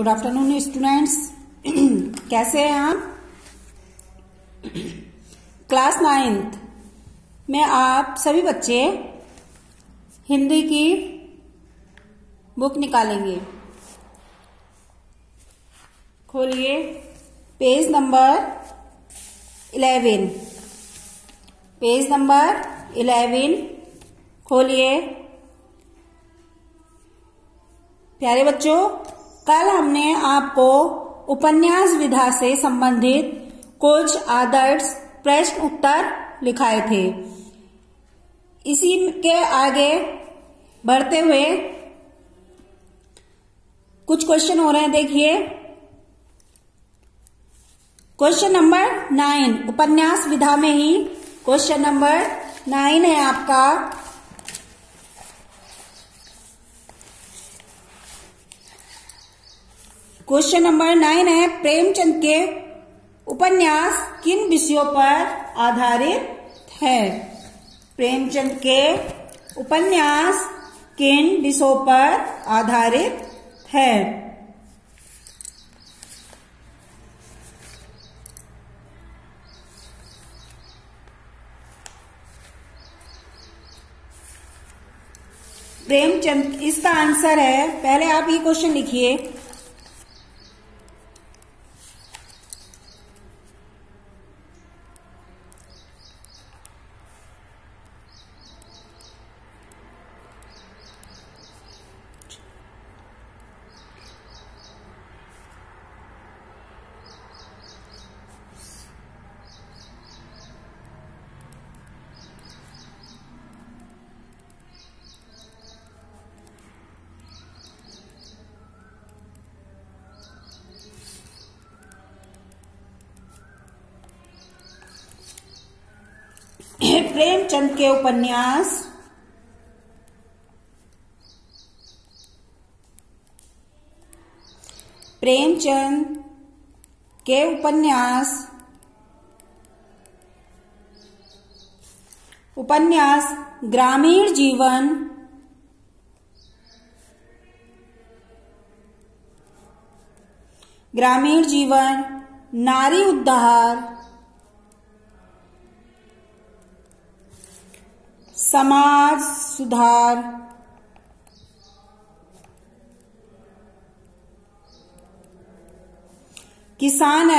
Good afternoon students. कैसे हैं आप? क्लास 9th में आप सभी बच्चे हिंदी की बुक निकालेंगे। खोलिए पेज नंबर 11। पेज नंबर 11 खोलिए। प्यारे बच्चों, कल हमने आपको उपन्यास विधा से संबंधित कुछ आदर्श प्रश्न उत्तर लिखाए थे। इसी के आगे बढ़ते हुए कुछ क्वेश्चन हो रहे हैं। देखिए, क्वेश्चन नंबर 9 उपन्यास विधा में ही क्वेश्चन नंबर 9 है आपका। क्वेश्चन नंबर 9 है, प्रेमचंद के उपन्यास किन विषयों पर आधारित है? प्रेमचंद के उपन्यास किन विषयों पर आधारित है? प्रेमचंद, इसका आंसर है, पहले आप ये क्वेश्चन लिखिए। प्रेमचंद के उपन्यास प्रेमचंद के उपन्यास ग्रामीण जीवन, नारी उद्धार, समाज सुधार, किसान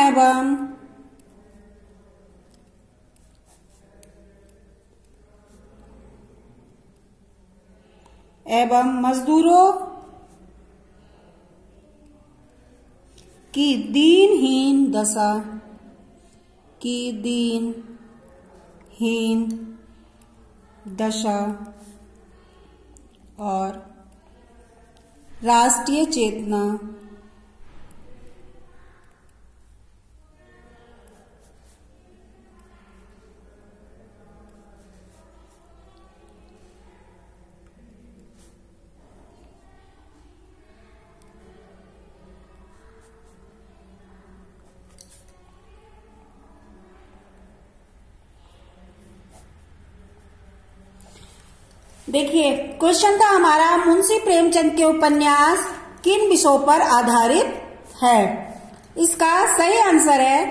एवं मजदूरों की दीनहीन दशा और राष्ट्रीय चेतना। देखिए, क्वेश्चन था हमारा, मुंशी प्रेमचंद के उपन्यास किन विषयों पर आधारित है? इसका सही आंसर है,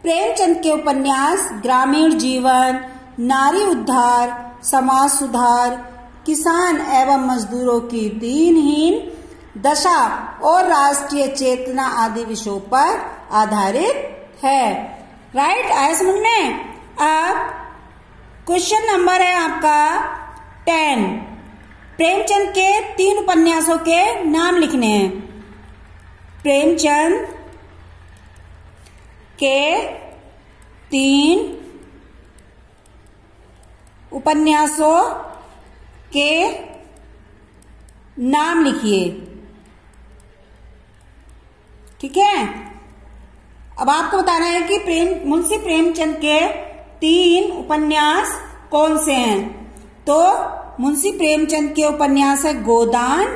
प्रेमचंद के उपन्यास ग्रामीण जीवन, नारी उद्धार, समाज सुधार, किसान एवं मजदूरों की दीनहीन दशा और राष्ट्रीय चेतना आदि विषयों पर आधारित है। राइट, आया समझ में? अब क्वेश्चन नंबर है आपका 10। प्रेमचंद के 3 उपन्यासों के नाम लिखने हैं। प्रेमचंद के 3 उपन्यासों के नाम लिखिए। ठीक है, अब आपको बताना है कि मुंशी प्रेमचंद के 3 उपन्यास कौन से हैं। तो मुंशी प्रेमचंद के उपन्यास है गोदान,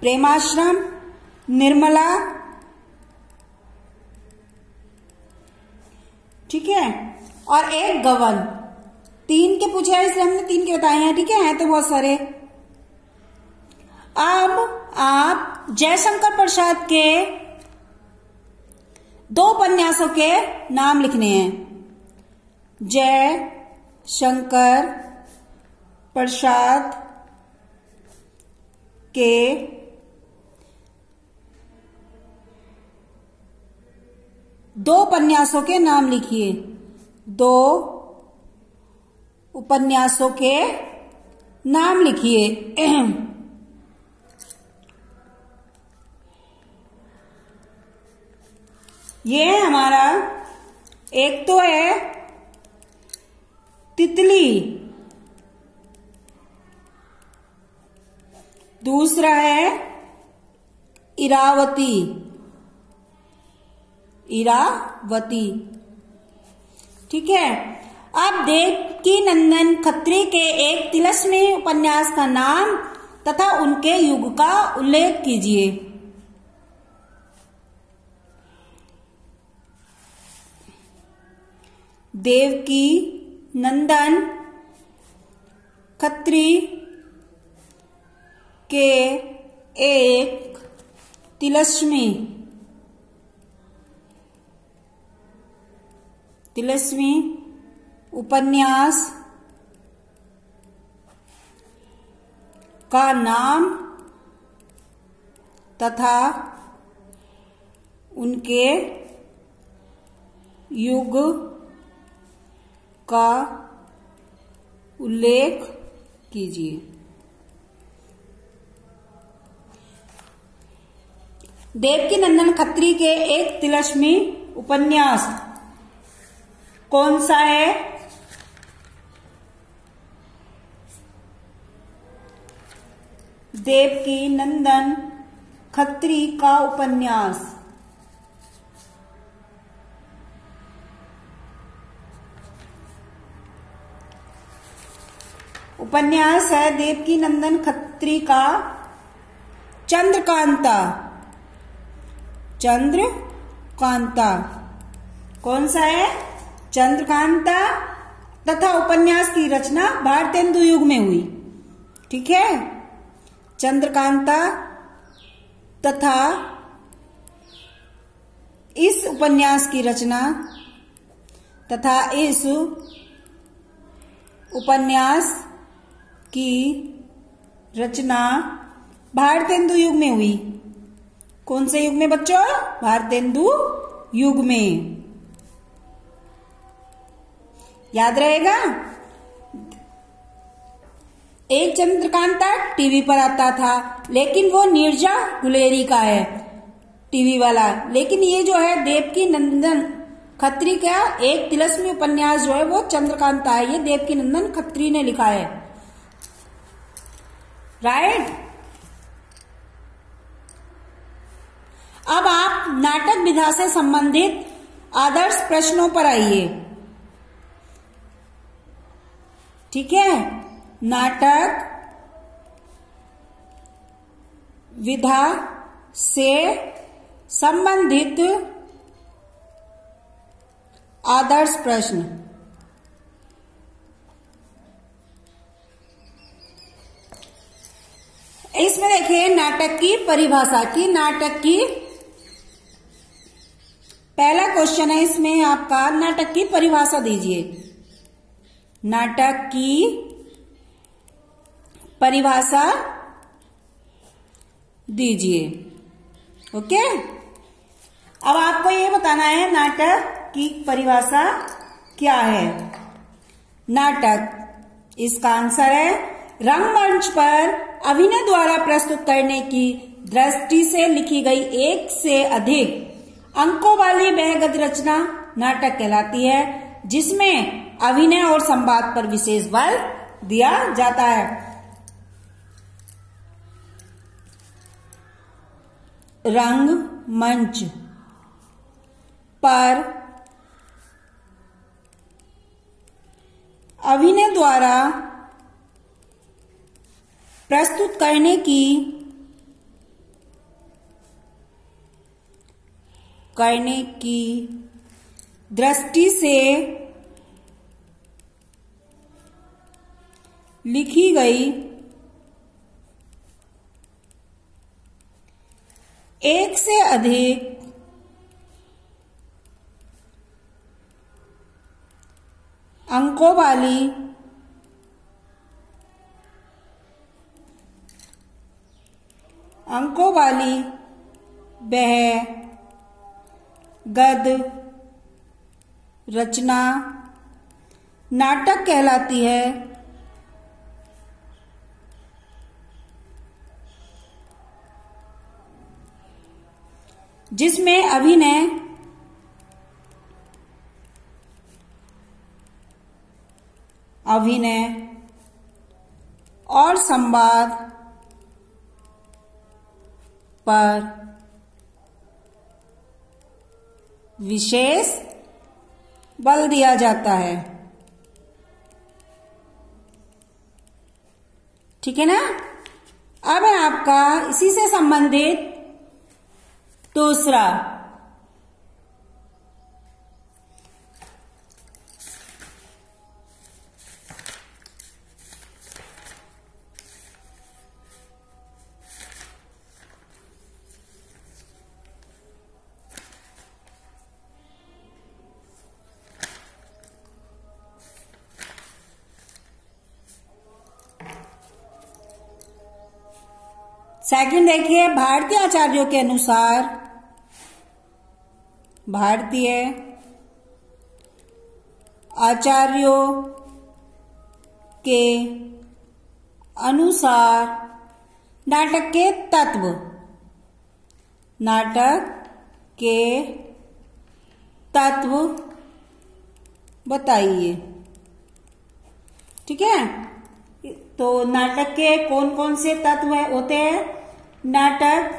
प्रेमाश्रम, निर्मला। ठीक है, और एक गवन। 3 के पूछे हैं इसलिए हमने 3 के बताए हैं, ठीक है तो बहुत सारे। अब आप जयशंकर प्रसाद के 2 उपन्यासों के नाम लिखने हैं। जयशंकर प्रसाद के 2 उपन्यासों के नाम लिखिए। 2 उपन्यासों के नाम लिखिए। ये है हमारा, एक तो है तितली, दूसरा है इरावती। इरावती, ठीक है। अब देवकीनंदन खत्री के एक तिलस्मी उपन्यास का नाम तथा उनके युग का उल्लेख कीजिए। देवकीनंदन खत्री के एक तिलस्मी उपन्यास का नाम तथा उनके युग का उल्लेख कीजिए। देवकीनंदन खत्री के एक तिलस्मी उपन्यास कौन सा है? देवकीनंदन खत्री का उपन्यास है देवकीनंदन खत्री का चंद्रकांता। कौन सा है? चंद्रकांता। तथा उपन्यास की रचना भारतेंदु युग में हुई, ठीक है। चंद्रकांता तथा इस उपन्यास की रचना भारतेंदु युग में हुई। कौन से युग में बच्चों? भारतेंदु युग में। याद रहेगा। एक चंद्रकांता टीवी पर आता था, लेकिन वो नीरजा गुलेरी का है टीवी वाला। लेकिन ये जो है देवकीनंदन खत्री का एक तिलस्मी उपन्यास जो है वो चंद्रकांता है, ये देवकीनंदन खत्री ने लिखा है, राइट। अब आप नाटक विधा से संबंधित आदर्श प्रश्नों पर आइए, ठीक है। नाटक विधा से संबंधित आदर्श प्रश्न। इसमें देखिए नाटक की परिभाषा की, पहला क्वेश्चन है इसमें आपका, नाटक की परिभाषा दीजिए। नाटक की परिभाषा दीजिए, ओके। अब आपको ये बताना है नाटक की परिभाषा क्या है। नाटक, इसका आंसर है रंगमंच पर अभिनय द्वारा प्रस्तुत करने की दृष्टि से लिखी गई एक से अधिक अंकों वाली वह गद्य रचना नाटक कहलाती है, जिसमें अभिनय और संवाद पर विशेष बल दिया जाता है। रंगमंच पर अभिनय द्वारा प्रस्तुत करने की दृष्टि से लिखी गई एक से अधिक अंकों वाली वह गद्य रचना नाटक कहलाती है, जिसमें अभिनय और संवाद पर विशेष बल दिया जाता है। ठीक है ना। अब है आपका इसी से संबंधित दूसरा, सेकंड देखिए, भारतीय आचार्यों के अनुसार, भारतीय आचार्यों के अनुसार नाटक के तत्व, बताइए। ठीक है, तो नाटक के कौन कौन से तत्व होते हैं? नाटक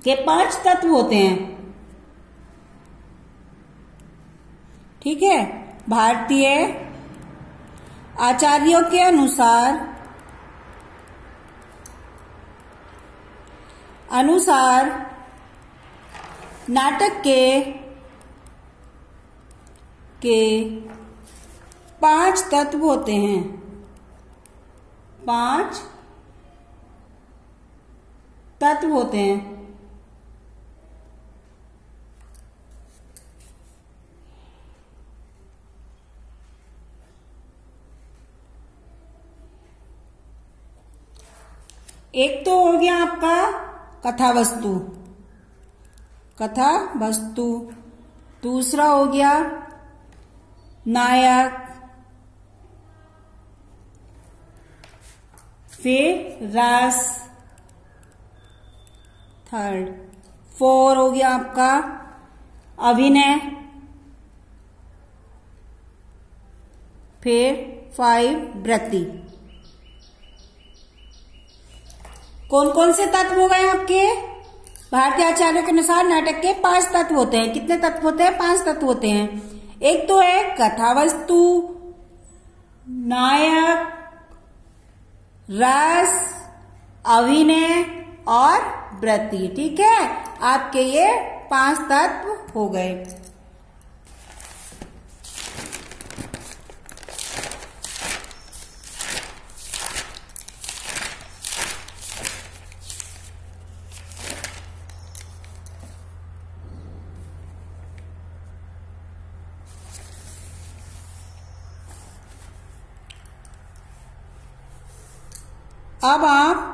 के 5 तत्व होते हैं। ठीक है, भारतीय आचार्यों के अनुसार नाटक के 5 तत्व होते हैं। 5 तत्व होते हैं। एक तो हो गया आपका कथा वस्तु, दूसरा हो गया नायक, फिर रस, 4 हो गया आपका अभिनय, फिर 5 वृत्ति। कौन कौन से तत्व हो गए आपके? भारतीय आचार्यों के अनुसार नाटक के 5 तत्व होते हैं। कितने तत्व होते हैं? 5 तत्व होते हैं। एक तो है कथा वस्तु, नायक, रस, अभिनय और वृत्ति। ठीक है, आपके ये 5 तत्व हो गए। अब आप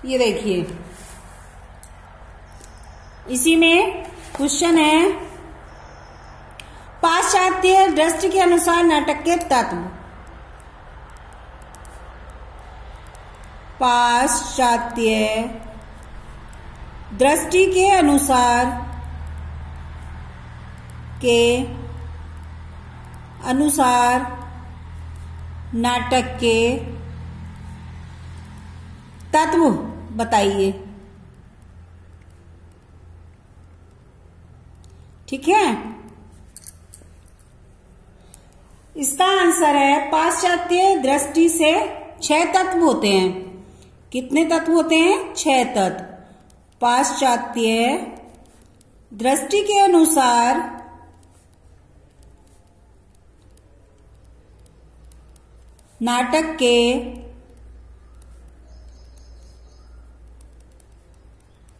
ये देखिए, इसी में क्वेश्चन है, पाश्चात्य दृष्टि के अनुसार नाटक के तत्व। पाश्चात्य दृष्टि के अनुसार नाटक के तत्व बताइए। ठीक है, इसका आंसर है पाश्चात्य दृष्टि से 6 तत्व होते हैं। कितने तत्व होते हैं? 6 तत्व। पाश्चात्य दृष्टि के अनुसार नाटक के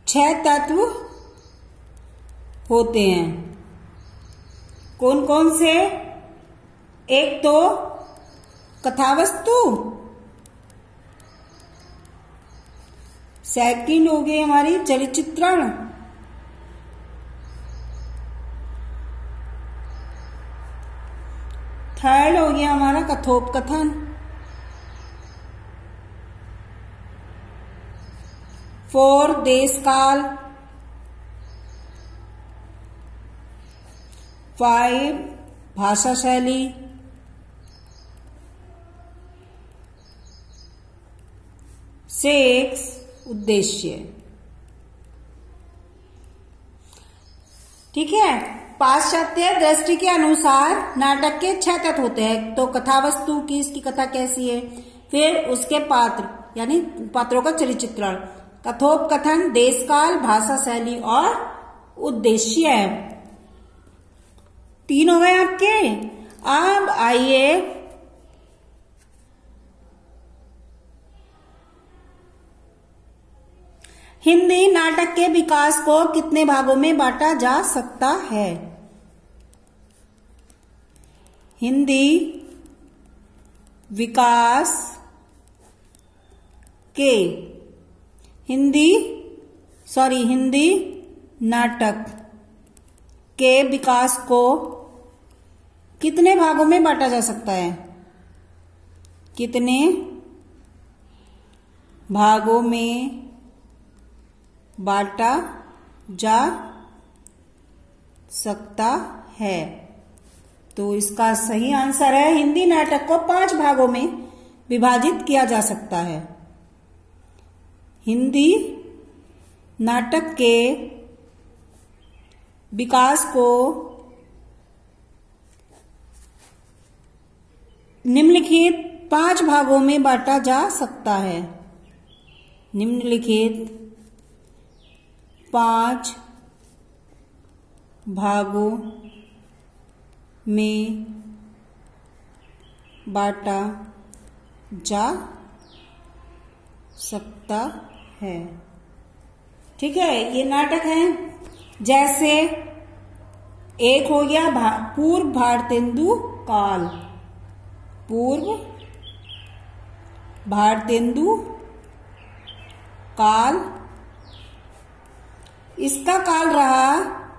छह तत्व होते हैं। कौन कौन से? एक तो कथावस्तु, सेकंड हो गई हमारी चरित्रण, थर्ड हो गया हमारा कथोपकथन, फोर्थ देश काल, 5 भाषा शैली, 6 उद्देश्य। ठीक है। पाश्चात्य दृष्टि के अनुसार नाटक के 6 तत्व होते हैं। तो कथावस्तु की, इसकी कथा कैसी है, फिर उसके पात्र यानी पात्रों का चरित्रण, कथोपकथन, देशकाल, भाषा शैली और उद्देश्य। 3 हो गए आपके। अब आइए हिंदी नाटक के विकास को कितने भागों में बांटा जा सकता है? हिंदी विकास के हिंदी नाटक के विकास को कितने भागों में बांटा जा सकता है? कितने भागों में बांटा जा सकता है? तो इसका सही आंसर है, हिंदी नाटक को 5 भागों में विभाजित किया जा सकता है। हिंदी नाटक के विकास को निम्नलिखित 5 भागों में बांटा जा सकता है। निम्नलिखित 5 भागों में बांटा जा सकता है। ठीक है, ये नाटक है। जैसे एक हो गया पूर्व भारतेंदु काल, पूर्व भारतेंदु काल, इसका काल रहा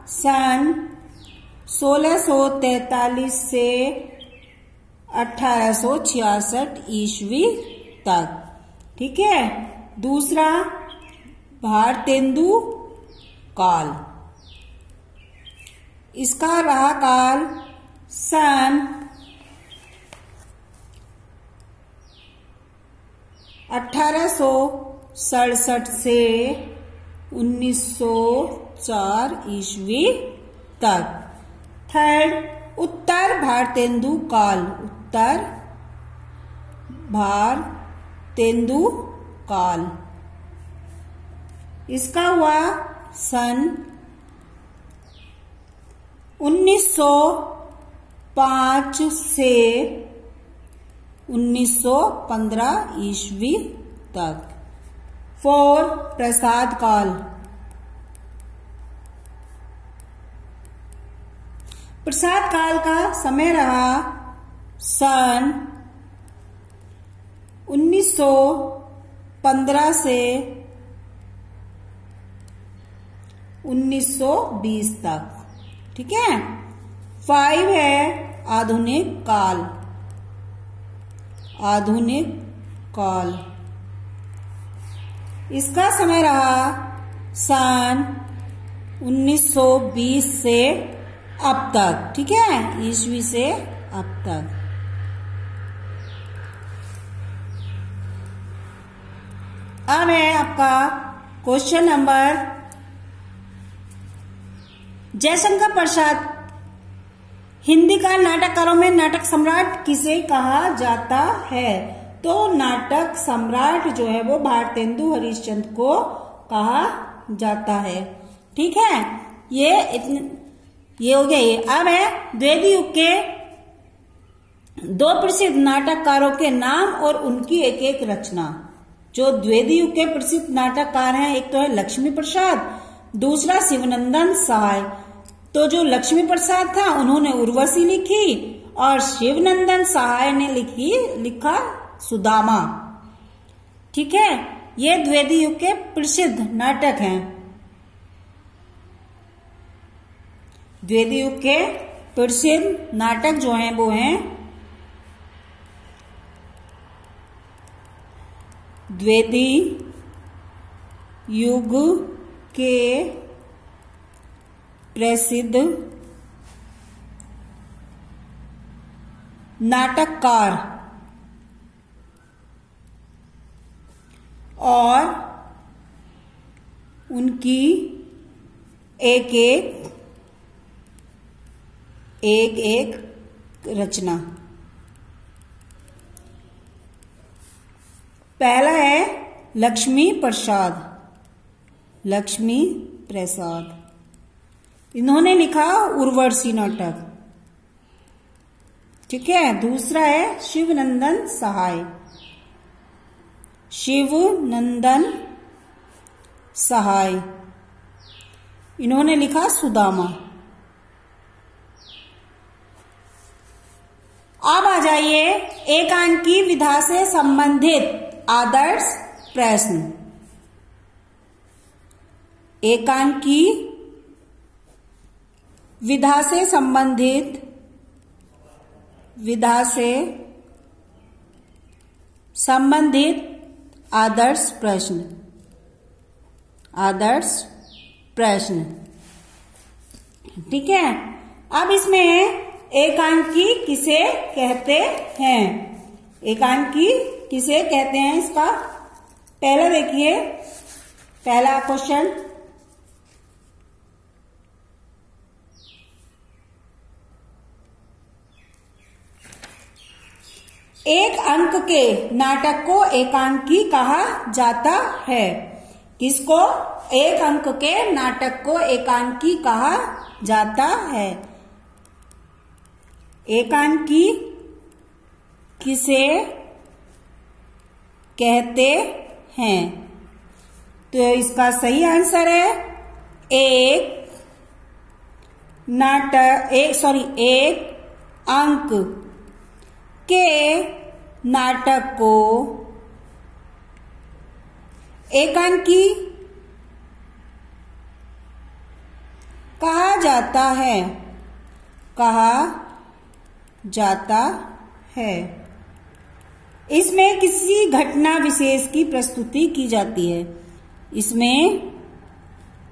सन 1643 से 1866 ईस्वी तक। ठीक है। दूसरा भारतेंदु काल, इसका रहा काल सन 1867 से 1904 ईस्वी तक। थर्ड उत्तर भारतेंदु काल, उत्तर भारतेंदु काल, इसका हुआ सन 1905 से 1915 ईस्वी तक। 4 प्रसाद काल, प्रसाद काल का समय रहा सन 1915 से 1920 तक। ठीक है। 5 है आधुनिक काल, आधुनिक काल, इसका समय रहा सन 1920 से अब तक। ठीक है, ईस्वी से अब तक। अब है आपका क्वेश्चन नंबर, जयशंकर प्रसाद हिंदी का नाटककारों में नाटक सम्राट किसे कहा जाता है? तो नाटक सम्राट जो है वो भारतेंदु हरिश्चंद्र को कहा जाता है। ठीक है। ये हो गया। ये अब है द्विवेदी युग के दो प्रसिद्ध नाटककारों के नाम और उनकी एक एक रचना। जो द्विवेदी युग के प्रसिद्ध नाटककार हैं, एक तो है लक्ष्मी प्रसाद, दूसरा शिवनंदन सहाय। तो जो लक्ष्मी प्रसाद था उन्होंने उर्वशी लिखी और शिवनंदन सहाय ने लिखा सुदामा। ठीक है, ये द्विवेदी युग के प्रसिद्ध नाटक हैं। द्विवेदी युग के प्रसिद्ध नाटक जो हैं वो हैं द्विवेदी युग के प्रसिद्ध नाटककार और उनकी एक एक रचना। पहला है लक्ष्मी प्रसाद। लक्ष्मी प्रसाद इन्होंने लिखा उर्वशी नाटक। ठीक है, दूसरा है शिवनंदन सहाय। शिवनंदन सहाय इन्होंने लिखा सुदामा। अब आ जाइए एकांकी विधा से संबंधित आदर्श प्रश्न। एकांकी विधा से संबंधित आदर्श प्रश्न। आदर्श प्रश्न, ठीक है। अब इसमें एकांकी किसे कहते हैं? एकांकी किसे कहते हैं, इसका पहला देखिए, पहला क्वेश्चन। एक अंक के नाटक को एकांकी कहा जाता है। किसको? एक अंक के नाटक को एकांकी कहा जाता है। एकांकी किसे कहते हैं? तो इसका सही आंसर है एक अंक के नाटक को एकांकी कहा जाता है। कहा जाता है। इसमें किसी घटना विशेष की प्रस्तुति की जाती है। इसमें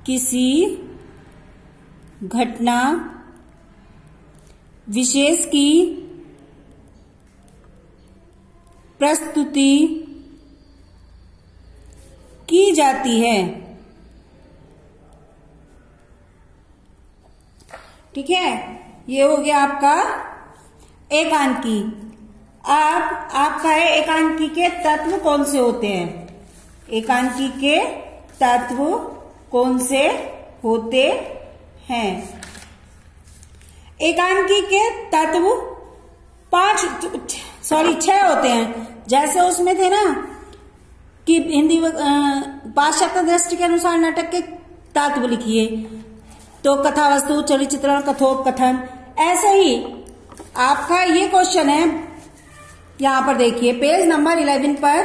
किसी घटना विशेष की प्रस्तुति की जाती है। ठीक है, ये हो गया आपका एकांकी। अब आपका है एकांकी के तत्व कौन से होते हैं? एकांकी के तत्व कौन से होते हैं? एकांकी के तत्व 6 होते हैं। जैसे उसमें थे ना कि हिंदी पाश्चात्य दृष्टि के अनुसार नाटक के तत्व लिखिए, तो कथा वस्तु, चरित्र चित्रण, कथोपकथन। ऐसे ही आपका ये क्वेश्चन है, यहां पर देखिए पेज नंबर 11 पर,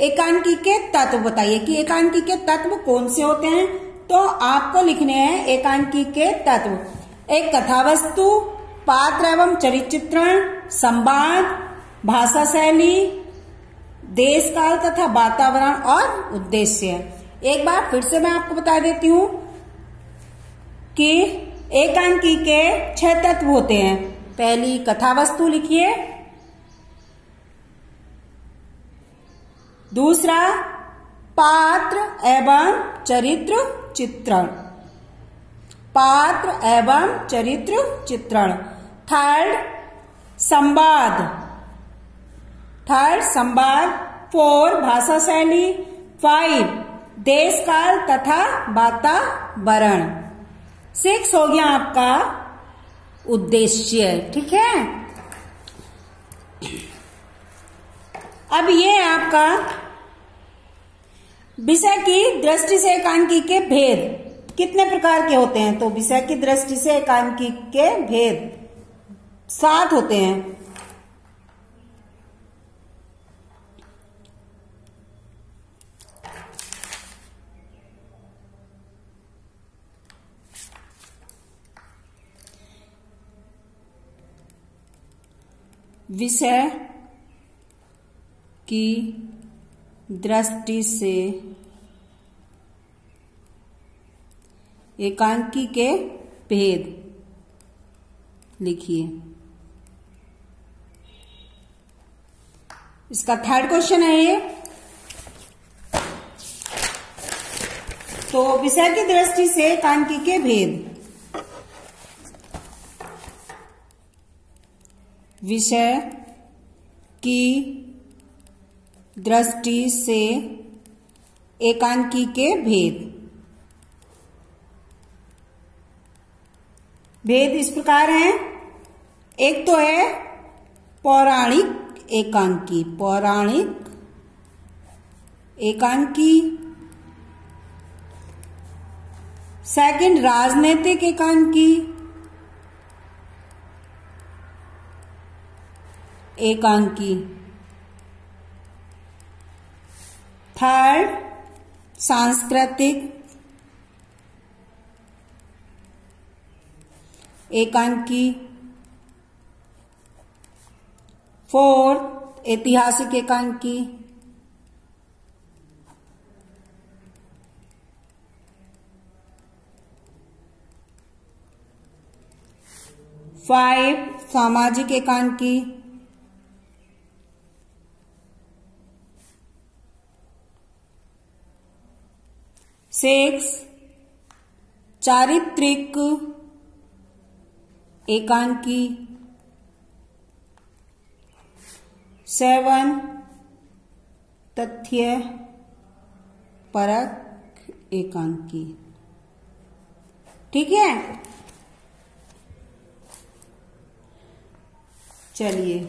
एकांकी के तत्व बताइए कि एकांकी के तत्व कौन से होते हैं। तो आपको लिखने हैं एकांकी के तत्व। एक कथा वस्तु, पात्र एवं चरित्र चित्रण, संवाद, भाषा शैली, देश काल तथा वातावरण और उद्देश्य। एक बार फिर से मैं आपको बता देती हूं कि एकांकी के 6 तत्व होते हैं। पहली कथा वस्तु लिखिए, दूसरा पात्र एवं चरित्र चित्रण, पात्र एवं चरित्र चित्रण। थर्ड संवाद, 4 भाषा शैली, 5 देश काल तथा वातावरण, 6 हो गया आपका उद्देश्य। ठीक है, अब ये है आपका विषय की दृष्टि से एकांकी के भेद कितने प्रकार के होते हैं। तो विषय की दृष्टि से एकांकी के भेद 7 होते हैं। विषय की दृष्टि से एकांकी के भेद लिखिए। इसका 3rd क्वेश्चन है ये। तो विषय की दृष्टि से एकांकी के भेद, विषय की दृष्टि से एकांकी के भेद। भेद इस प्रकार हैं। एक तो है पौराणिक एकांकी, पौराणिक एकांकी। सेकंड राजनीतिक एकांकी, एकांकी। थर्ड सांस्कृतिक एकांकी। फोर्थ ऐतिहासिक एकांकी। 5 सामाजिक एकांकी। 6 चारित्रिक एकांकी। 7 तथ्य परक एकांकी। ठीक है, चलिए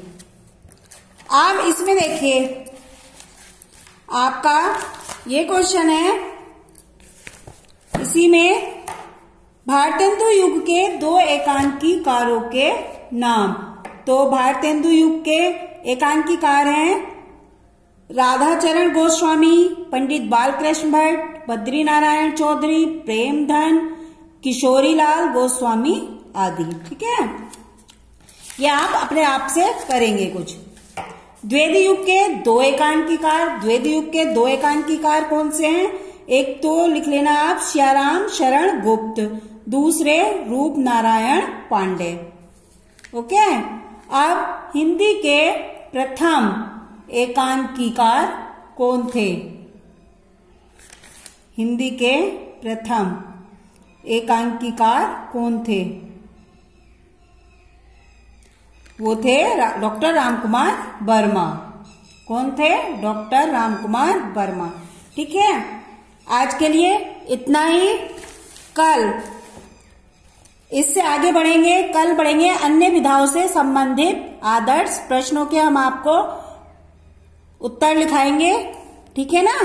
आप इसमें देखिए, आपका ये क्वेश्चन है, इसी में भारतेंदु युग के 2 एकांकीकारों के नाम। तो भारतेंदु युग के एकांकीकार हैं राधाचरण गोस्वामी, पंडित बालकृष्ण भट्ट, बद्री नारायण चौधरी, प्रेमधन, किशोरीलाल गोस्वामी आदि। ठीक है, ये आप अपने आप से करेंगे कुछ। द्विवेदी युग के 2 एकांकीकार, द्विवेदी युग के 2 एकांकीकार कौन से हैं? एक तो लिख लेना आप श्याराम शरण गुप्त, दूसरे रूप नारायण पांडे। ओके, अब हिंदी के प्रथम एकांकीकार कौन थे? हिंदी के प्रथम एकांकीकार कौन थे? वो थे डॉक्टर रामकुमार वर्मा। कौन थे? डॉक्टर रामकुमार वर्मा। ठीक है, आज के लिए इतना ही। कल इससे आगे बढ़ेंगे, कल बढ़ेंगे अन्य विधाओं से संबंधित आदर्श प्रश्नों के हम आपको उत्तर लिखाएंगे। ठीक है ना?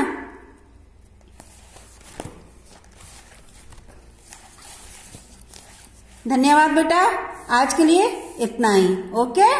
धन्यवाद बेटा, आज के लिए इतना ही। ओके।